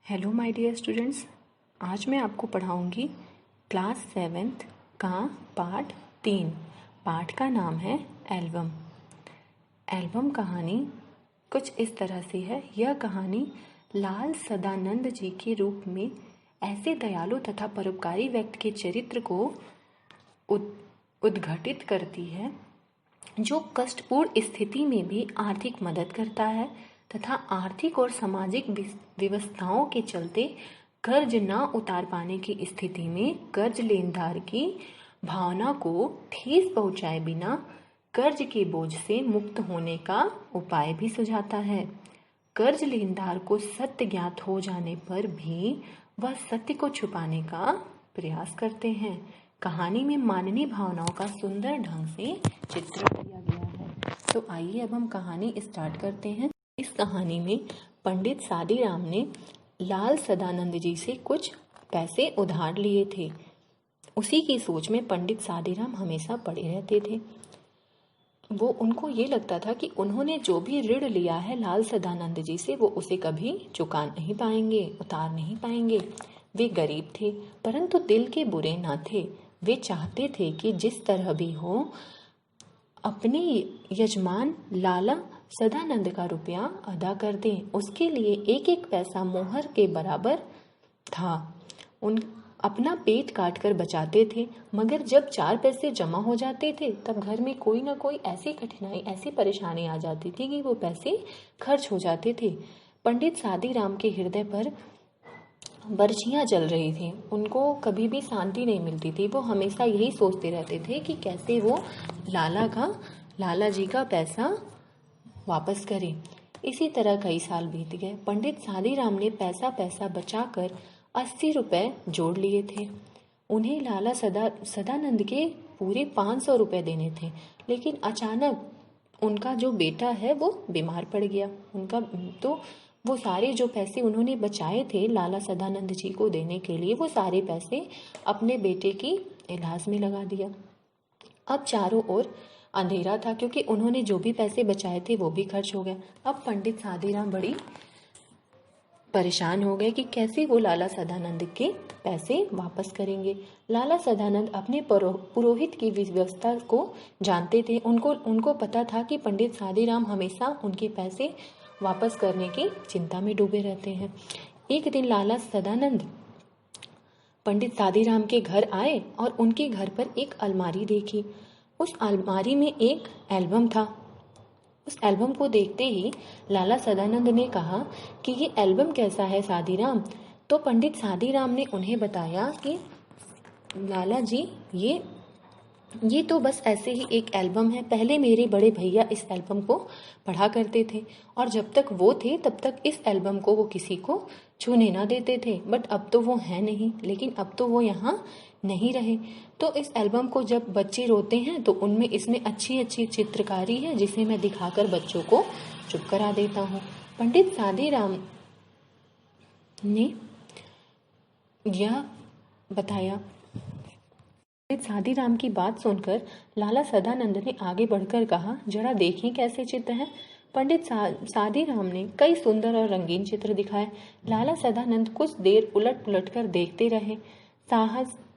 Hello my dear students, आज मैं आपको पढ़ाऊंगी क्लास 7th का पाठ 3। पाठ का नाम है एल्बम। एल्बम कहानी कुछ इस तरह से है। यह कहानी लाल सदानंद जी के रूप में ऐसे दयालु तथा परोपकारी व्यक्ति के चरित्र को उद्घाटित करती है जो कष्टपूर्ण स्थिति में भी आर्थिक मदद करता है तथा आर्थिक और सामाजिक व्यवस्थाओं के चलते कर्ज न उतार पाने की स्थिति में कर्ज लेनदार की भावना को ठेस पहुंचाए बिना कर्ज के बोझ से मुक्त होने का उपाय भी सुझाता है। कर्ज लेनदार को सत्य ज्ञात हो जाने पर भी वह सत्य को छुपाने का प्रयास करते हैं। कहानी में मानवीय भावनाओं का सुंदर ढंग से चित्रण किया गया है। तो आइए अब हम कहानी स्टार्ट करते हैं। इस कहानी में पंडित सादीराम ने लाल सदानंद जी से कुछ पैसे उधार लिए थे। उसी की सोच में पंडित सादीराम हमेशा पड़े रहते थे। उनको ये लगता था कि उन्होंने जो भी ऋण लिया है लाल सदानंद जी से वो उसे कभी चुका नहीं पाएंगे, उतार नहीं पाएंगे। वे गरीब थे परंतु दिल के बुरे न थे। वे चाहते थे कि जिस तरह भी हो अपने यजमान लाला सदानंद का रुपया अदा कर दें। उसके लिए एक एक पैसा मोहर के बराबर था। अपना पेट काट कर बचाते थे, मगर जब 4 पैसे जमा हो जाते थे तब घर में कोई ना कोई ऐसी कठिनाई, ऐसी परेशानी आ जाती थी कि वो पैसे खर्च हो जाते थे। पंडित सादीराम के हृदय पर बर्छियां जल रही थी। उनको कभी भी शांति नहीं मिलती थी। वो हमेशा यही सोचते रहते थे कि कैसे वो लाला जी का पैसा वापस करें। इसी तरह कई साल बीत गए। पंडित सादीराम ने पैसा बचाकर 80 रुपए जोड़ लिए थे। उन्हें लाला सदानंद के पूरे 500 रुपए देने थे, लेकिन अचानक उनका जो बेटा है वो बीमार पड़ गया। तो वो सारे जो पैसे उन्होंने बचाए थे लाला सदानंद जी को देने के लिए, वो सारे पैसे अपने बेटे की इलाज में लगा दिया। अब चारों ओर अंधेरा था क्योंकि उन्होंने जो भी पैसे बचाए थे वो भी खर्च हो गए। अब पंडित सादीराम बड़ी परेशान हो गए कि कैसे वो लाला सदानंद के पैसे वापस करेंगे। लाला सदानंद अपने पुरोहित की व्यवस्था को जानते थे। उनको पता था कि पंडित सादीराम हमेशा उनके पैसे वापस करने की चिंता में डूबे रहते हैं। एक दिन लाला सदानंद पंडित सादीराम के घर आए और उनके घर पर एक अलमारी देखी। उस अलमारी में एक एल्बम था। उस एल्बम को देखते ही लाला सदानंद ने कहा कि ये एल्बम कैसा है सादीराम? तो पंडित सादीराम ने उन्हें बताया कि लाला जी ये तो बस ऐसे ही एक एल्बम है। पहले मेरे बड़े भैया इस एल्बम को पढ़ा करते थे और जब तक वो थे तब तक इस एल्बम को वो किसी को छूने ना देते थे। बट अब तो वो है नहीं, लेकिन अब तो वो यहाँ नहीं रहे। तो इस एल्बम को जब बच्चे रोते हैं तो इसमें अच्छी अच्छी चित्रकारी है जिसे मैं दिखाकर बच्चों को चुप करा देता हूँ। पंडित सादीराम ने यह बताया। पंडित सादीराम की बात सुनकर लाला सदानंद ने आगे बढ़कर कहा, जरा देखें कैसे चित्र हैं। पंडित सादीराम ने कई सुंदर और रंगीन चित्र दिखाए। लाला सदानंद कुछ देर उलट पुलट कर देखते रहे।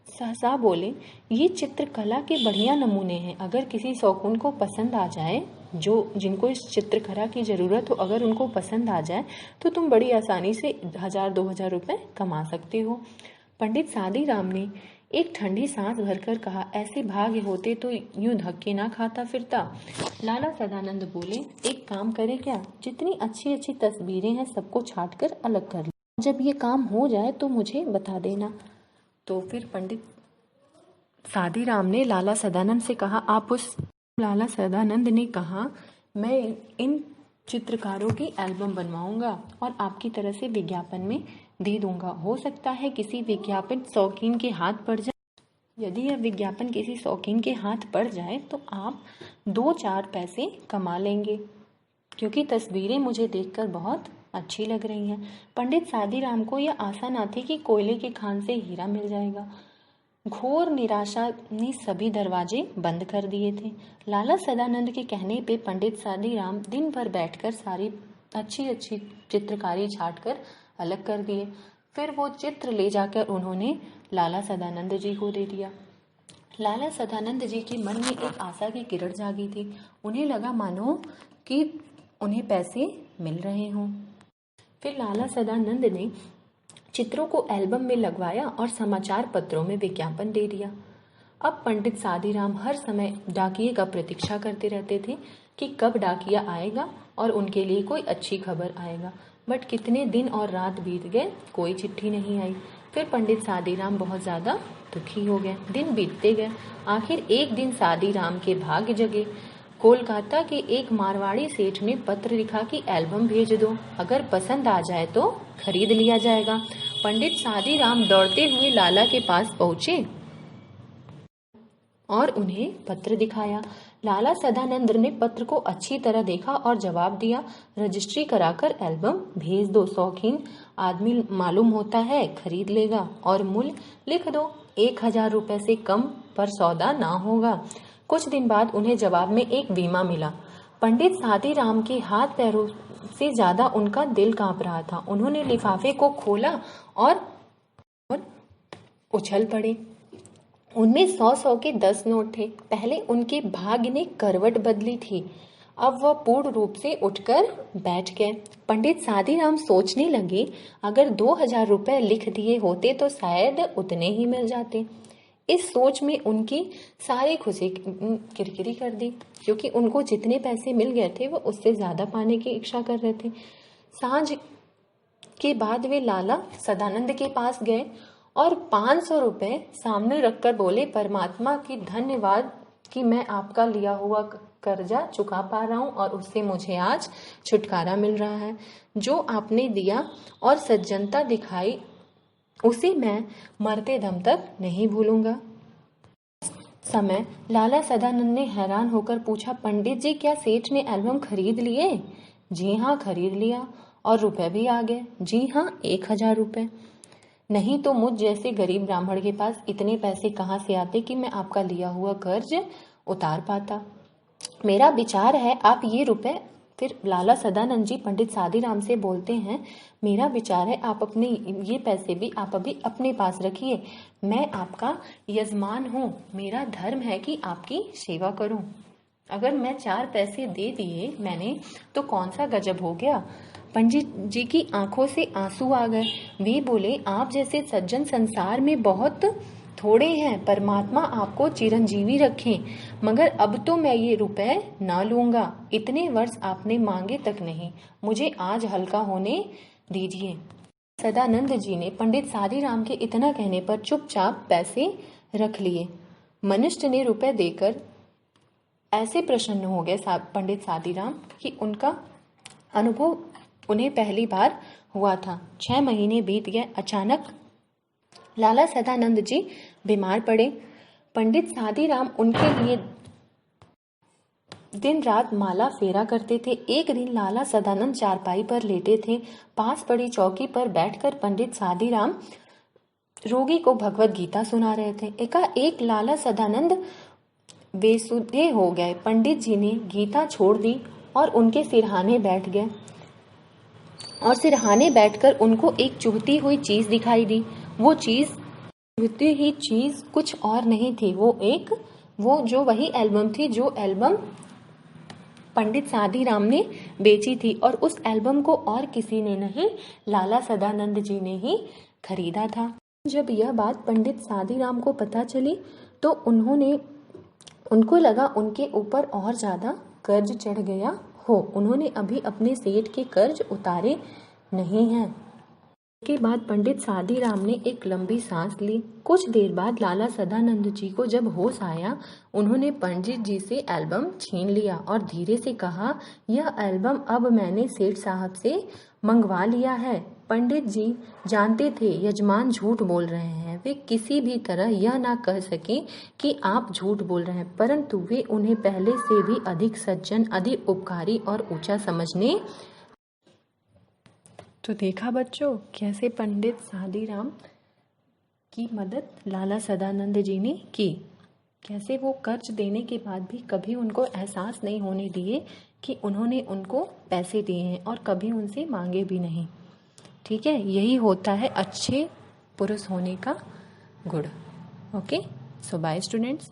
सहसा बोले, ये चित्रकला के बढ़िया नमूने हैं। अगर किसी शौकीन को पसंद आ जाए, जिनको इस चित्रकला की जरूरत हो, अगर उनको पसंद आ जाए तो तुम बड़ी आसानी से 1000-2000 रुपए कमा सकते हो। पंडित सादीराम ने एक ठंडी सांस भरकर कहा, ऐसे भाग्य होते तो यूं धक्के ना खाता फिरता। लाला सदानंद बोले, एक काम करें क्या, जितनी अच्छी अच्छी तस्वीरें हैं सबको छांट कर अलग कर लो। जब ये काम हो जाए तो मुझे बता देना। तो फिर पंडित सादीराम ने लाला सदानंद से कहा, लाला सदानंद ने कहा, मैं इन चित्रकारों की एल्बम बनवाऊंगा और आपकी तरह से विज्ञापन में दे दूंगा। हो सकता है किसी विज्ञापन शौकीन के हाथ पड़ जाए। यदि यह विज्ञापन किसी शौकीन के हाथ पड़ जाए तो आप 2-4 पैसे कमा लेंगे, क्योंकि तस्वीरें मुझे देखकर बहुत अच्छी लग रही हैं। पंडित सादीराम को यह आशा न थी कि कोयले की खान से हीरा मिल जाएगा। घोर निराशा ने सभी दरवाजे बंद कर दिए थे। लाला सदानंद के कहने पे पंडित सादीराम दिन भर बैठकर सारी अच्छी अच्छी चित्रकारी छाट कर अलग कर दिए। फिर वो चित्र ले जाकर उन्होंने लाला सदानंद जी को दे दिया। लाला सदानंद जी के मन में एक आशा की किरण जागी थी। उन्हें लगा मानो कि उन्हें पैसे मिल रहे हों। फिर लाला सदानंद ने चित्रों को एल्बम में लगवाया और समाचार पत्रों में विज्ञापन दे दिया। अब पंडित सादीराम हर समय डाकिये का प्रतीक्षा करते रहते थे कि कब डाकिया आएगा और उनके लिए कोई अच्छी खबर आएगा। बट कितने दिन और रात बीत गए, कोई चिट्ठी नहीं आई। फिर पंडित सादीराम बहुत ज़्यादा दुखी हो गए। दिन बीतते गए। आखिर एक दिन सादीराम के भाग्य जगे। कोलकाता के एक मारवाड़ी सेठ ने पत्र लिखा कि एल्बम भेज दो, अगर पसंद आ जाए तो खरीद लिया जाएगा। पंडित सादीराम दौड़ते हुए लाला के पास पहुंचे और उन्हें पत्र दिखाया। लाला सदानंद ने पत्र को अच्छी तरह देखा और जवाब दिया, रजिस्ट्री कराकर एल्बम भेज दो, शौकीन आदमी मालूम होता है, खरीद लेगा, और मूल्य लिख दो, 1000 रुपए से कम पर सौदा ना होगा। कुछ दिन बाद उन्हें जवाब में एक बीमा मिला। पंडित सादीराम के हाथ पैरों से ज्यादा उनका दिल कांप रहा था। उन्होंने लिफाफे को खोला और उछल पड़े। उनमें 100 के 10 नोट थे। पहले उनके भाग्य ने करवट बदली थी, अब वह पूर्ण रूप से उठकर बैठ गए। पंडित सादीराम सोचने लगे, अगर 2000 रुपए लिख दिए होते तो शायद उतने ही मिल जाते। इस सोच में उनकी सारी खुशी किरकिरी कर दी, क्योंकि उनको जितने पैसे मिल गए थे वो उससे ज्यादा पाने की इच्छा कर रहे थे। सांझ के बाद वे लाला सदानंद के पास गए और 500 रुपए सामने रखकर बोले, परमात्मा की धन्यवाद कि मैं आपका लिया हुआ कर्जा चुका पा रहा हूँ और उससे मुझे आज छुटकारा मिल रहा है। जो आपने दिया और सज्जनता दिखाई उसे मैं मरते दम तक नहीं भूलूंगा। समय लाला सदानंद ने हैरान होकर पूछा, पंडित जी क्या सेठ ने एल्बम खरीद लिए? जी हाँ, खरीद लिया। और रुपए भी आ गए? जी हाँ, 1000 रुपए। नहीं तो मुझ जैसे गरीब ब्राह्मण के पास इतने पैसे कहाँ से आते कि मैं आपका लिया हुआ कर्ज उतार पाता। मेरा विचार है आप ये रुपए, फिर लाला सदानंद जी पंडित सादीराम से बोलते हैं, मेरा विचार है आप अपने ये पैसे भी आप अभी अपने पास रखिए। मैं आपका यजमान हूँ, मेरा धर्म है कि आपकी सेवा करूँ। अगर मैं 4 पैसे दे दिए मैंने तो कौन सा गजब हो गया। पंडित जी की आंखों से आंसू आ गए। वे बोले, आप जैसे सज्जन संसार में बहुत थोड़े हैं, परमात्मा आपको चिरंजीवी रखें, मगर अब तो मैं ये रुपए ना लूंगा। इतने वर्ष आपने मांगे तक नहीं, मुझे आज हल्का होने दीजिए। सदानंद जी ने पंडित सादीराम के इतना कहने पर चुपचाप पैसे रख लिए। मनुष्य ने रुपए देकर ऐसे प्रसन्न हो गए पंडित सादीराम कि उनका अनुभव उन्हें पहली बार हुआ था। 6 महीने बीत गए। अचानक लाला सदानंद जी बीमार पड़े। पंडित सादीराम उनके लिए दिन रात माला फेरा करते थे। एक दिन लाला सदानंद चारपाई पर लेटे थे। पास पड़ी चौकी पर बैठकर पंडित सादीराम रोगी को भगवत गीता सुना रहे थे। एकाएक लाला सदानंद बेसुधे हो गए। पंडित जी ने गीता छोड़ दी और उनके सिरहाने बैठ गए और सिरहाने बैठकर उनको एक चुभती हुई चीज दिखाई दी। वो चुभती हुई चीज कुछ और नहीं थी, वो वही एल्बम थी जो एल्बम पंडित सादीराम ने बेची थी, और उस एल्बम को और किसी ने नहीं, लाला सदानंद जी ने ही खरीदा था। जब यह बात पंडित सादीराम को पता चली तो उनको लगा उनके ऊपर और ज्यादा कर्ज चढ़ गया हो। उन्होंने अभी अपने सेठ के कर्ज उतारे नहीं हैं। के बाद पंडित सादीराम ने एक लंबी सांस ली। कुछ देर बाद लाला सदानंद जी को जब होश आया, उन्होंने पंडित जी से एल्बम छीन लिया और धीरे से कहा, यह एल्बम अब मैंने सेठ साहब से मंगवा लिया है। पंडित जी जानते थे यजमान झूठ बोल रहे हैं। वे किसी भी तरह यह ना कह सके कि आप झूठ बोल रहे हैं, परंतु वे उन्हें पहले से भी अधिक सज्जन, अधिक उपकारी और ऊंचा समझने। तो देखा बच्चों, कैसे पंडित सादीराम की मदद लाला सदानंद जी ने की। कैसे वो कर्ज देने के बाद भी कभी उनको एहसास नहीं होने दिए कि उन्होंने उनको पैसे दिए हैं और कभी उनसे मांगे भी नहीं। ठीक है, यही होता है अच्छे पुरुष होने का गुण। ओके, सो बाय स्टूडेंट्स।